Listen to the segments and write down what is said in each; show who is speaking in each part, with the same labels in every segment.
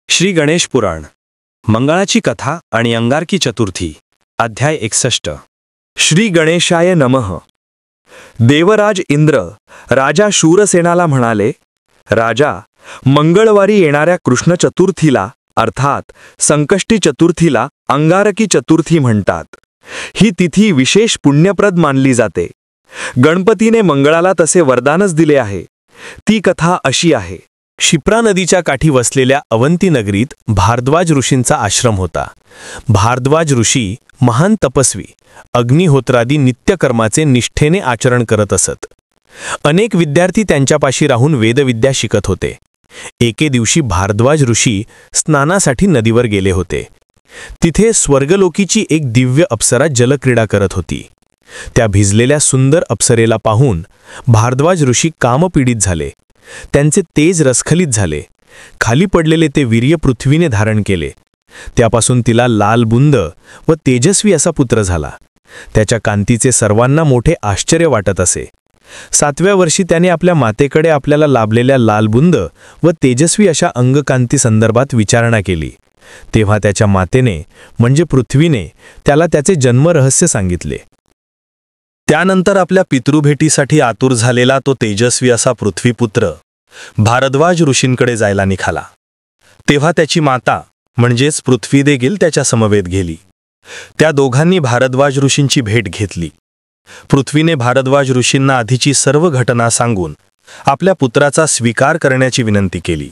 Speaker 1: श्री गणेश पुराण, मंगळाची कथा आणि अंगारकी चतुर्थी, अध्याय 61। श्री गणेशाय नमः। देवराज इंद्र राजा शूरसेनाला म्हणाले, राजा, मंगळवारी येणाऱ्या कृष्ण चतुर्थीला अर्थात संकष्टी चतुर्थीला अंगारकी चतुर्थी म्हणतात। ही तिथी विशेष पुण्यप्रद मानली जाते। गणपतीने मंगळाला तसे वरदानच दिले आहे। ती कथा अशी आहे। क्षिप्रा नदीच्या काठी वसलेल्या अवंती नगरीत भारद्वाज ऋषींचा आश्रम होता। भारद्वाज ऋषी महान तपस्वी, अग्निहोत्रादी नित्यकर्माचे निष्ठेने आचरण करत असत। अनेक विद्यार्थी त्यांच्यापाशी राहून वेदविद्या शिकत होते। एके दिवशी भारद्वाज ऋषी स्नानासाठी नदीवर गेले होते। तिथे स्वर्गलोकीची एक दिव्य अप्सरा जलक्रीडा करत होती। त्या भिजलेल्या सुंदर अप्सरेला पाहून भारद्वाज ऋषी कामपीडित झाले। त्यांचे तेज रस्खलित झाले। खाली पडलेले ते वीर्य पृथ्वीने धारण केले। त्यापासून तिला लालबुंद व तेजस्वी असा पुत्र झाला। त्याच्या कांतीचे सर्वांना मोठे आश्चर्य वाटत असे। 7व्या वर्षी त्याने आपल्या मातेकडे आपल्याला लाभलेल्या लालबुंद व तेजस्वी अशा अंगकांती संदर्भात विचारणा केली। तेव्हा त्याच्या मातेने म्हणजे पृथ्वीने त्याला त्याचे जन्मरहस्य सांगितले। त्यानंतर आपल्या पितृभेटीसाठी आतुर झालेला तो तेजस्वी असा पृथ्वीपुत्र भारद्वाज ऋषींकडे जायला निघाला। तेव्हा त्याची माता म्हणजेच पृथ्वी देखील त्याच्या समवेत गेली। त्या दोघांनी भारद्वाज ऋषींची भेट घेतली। पृथ्वीने भारद्वाज ऋषींना आधीची सर्व घटना सांगून आपल्या पुत्राचा स्वीकार करण्याची विनंती केली।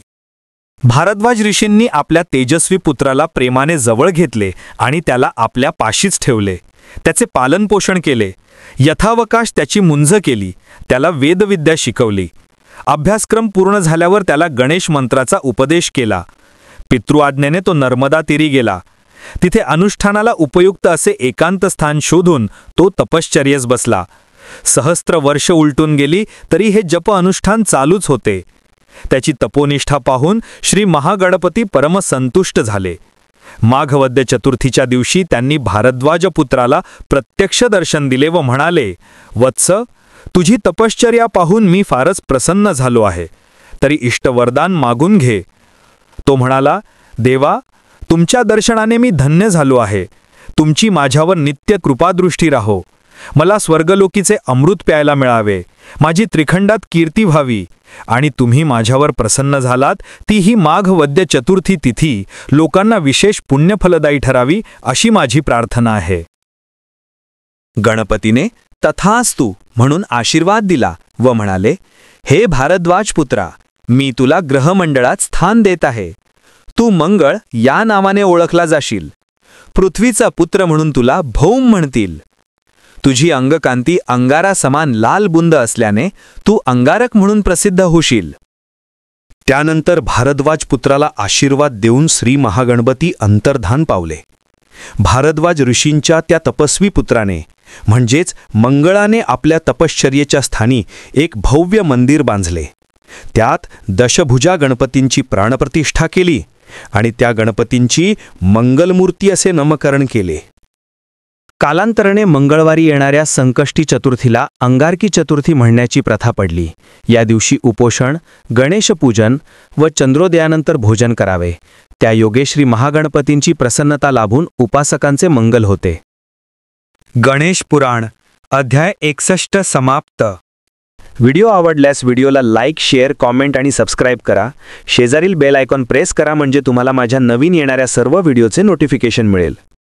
Speaker 1: भारद्वाज ऋषींनी आपल्या तेजस्वी पुत्राला प्रेमाने जवळ घेतले आणि त्याला आपल्या पाशीच ठेवले। त्याचे पालनपोषण केले। यथावकाश त्याची मुंज केली। त्याला वेदविद्या शिकवली। अभ्यासक्रम पूर्ण झाल्यावर त्याला गणेश मंत्राचा उपदेश केला। पितृआज्ञेने तो नर्मदा तीरी गेला। तिथे अनुष्ठानाला उपयुक्त असे एकांत स्थान शोधून तो तपश्चर्येस बसला। सहस्त्र वर्ष उलटून गेली तरी हे जप अनुष्ठान चालूच होते। त्याची तपोनिष्ठा पाहून श्री महागणपती परमसंतुष्ट झाले। माघवद्य चतुर्थीच्या दिवशी त्यांनी भारद्वाज पुत्राला प्रत्यक्ष दर्शन दिले व म्हणाले, वत्स, तुझी तपश्चर्या पाहून मी फारच प्रसन्न झालो आहे। तरी इष्टवरदान मागून घे। तो म्हणाला, देवा, तुमच्या दर्शनाने मी धन्य झालो आहे। तुमची माझ्यावर नित्य कृपादृष्टी राहो। मला स्वर्गलोकीचे अमृत प्यायला मिळावे। माझी त्रिखंडात कीर्ती व्हावी आणि तुम्ही माझ्यावर प्रसन्न झालात तीही माघवद्य चतुर्थी तिथी लोकांना विशेष पुण्यफलदायी ठरावी अशी माझी प्रार्थना आहे। गणपतीने तथास्तु म्हणून आशीर्वाद दिला व म्हणाले, हे भारद्वाज पुत्रा, मी तुला ग्रहमंडळात स्थान देत आहे। तू मंगळ या नावाने ओळखला जाशील। पृथ्वीचा पुत्र म्हणून तुला भौम म्हणतील। तुझी अंगकांती अंगारा समान लाल बुंद असल्याने तू अंगारक म्हणून प्रसिद्ध होशील। त्यानंतर भारद्वाज पुत्राला आशीर्वाद देऊन श्री महागणपती अंतर्धान पावले। भारद्वाज ऋषींच्या त्या तपस्वी पुत्राने म्हणजेच मंगळाने आपल्या तपश्चर्येच्या स्थानी एक भव्य मंदिर बांधले। त्यात दशभुजा गणपतींची प्राणप्रतिष्ठा केली आणि त्या गणपतींची मंगलमूर्ती असे नामकरण केले। कालांतराने मंगळवारी येणाऱ्या संकष्टी चतुर्थीला अंगारकी चतुर्थी म्हणण्याची प्रथा पडली। या दिवशी उपोषण, गणेशपूजन व चंद्रोदयानंतर भोजन करावे। त्या योगे श्री महागणपतींची प्रसन्नता लाभून उपासकांचे मंगल होते। गणेश पुराण, अध्याय 61 समाप्त। व्हिडिओ आवडल्यास व्हिडिओला लाईक, शेअर, कॉमेंट आणि सबस्क्राईब करा। शेजारील बेल आयकॉन प्रेस करा म्हणजे तुम्हाला माझ्या नवीन येणाऱ्या सर्व व्हिडिओचे नोटिफिकेशन मिळेल।